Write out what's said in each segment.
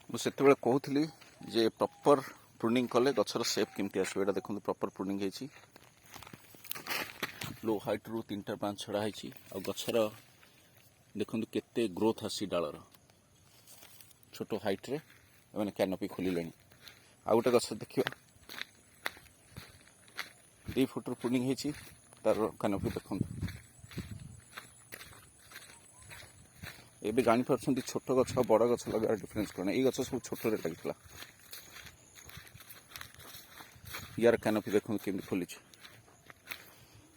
मुझे कहूली जे proper pruning कले गचर सेप केमती आसो एटा देखो प्रॉपर प्रूनिंग है लो हाइट रू 3टा ब्रांच छड़ा है गचर देखो केते ग्रोथ आसी डालर छोट हाइट रे मैंने कैनोपी खोलिले आ गोटे गछ देखिए 2 फुट प्रूनिंग है तार कैनोपी देखो एबे जानी पारछंती छोट गछ बड़ गछ लगार डिफरेंस कौन ये गछ सब छोट लगी यार कैनोपी देखो केमती खोली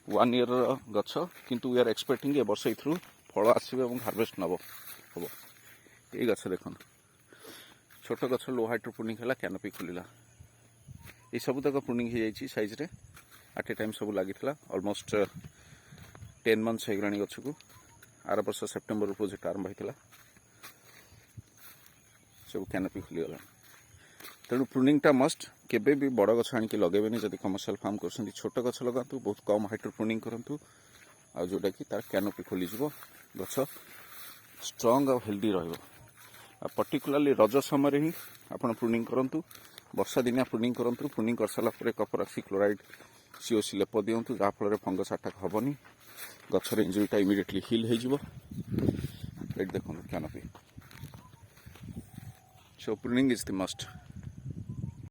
1 ईयर गछ किंतु वी आर एक्सपेक्टिंग ए वर्ष इथरू फल आसवे और हार्वेस्ट नब हम ये गछ देख छोट गछ लो हाइट प्रूनिंग है कैनोपी खोलिला ये सब तक प्रूनिंग हो जाए साइज रे एट ए टाइम सब लगी ऑलमोस्ट 10 मंथ्स हो गलानी गछ को आर वर्ष सेप्टेम्बर प्रोजेक्ट आरंभ होता सब कैनोपी खोलीगला तेणु प्रूनिंगटा मस्ट केबे भी बड़ गछ आनिक लगेबेनि जदि कमर्शियल फार्म कर छोट गछ लगातु बहुत कम हाइट प्रूनिंग करंतु आ जोटा कि तार कैनोपी खोली गछ स्ट्रंग और हेल्दी रहिबो पर्टिकुलरली रज समय ही आपण प्रूनिंग करंतु वर्षा दिनिया प्रूनिंग करंतु प्रूनिंग कर साला परे कपर ऑक्सीक्लोराइड सीओसी लेप दियंतु जहा फल फंगस अटैक हेबनी गछर इंजुरीटा इमिडिएटली हिल हो देखो canopy so pruning is the must.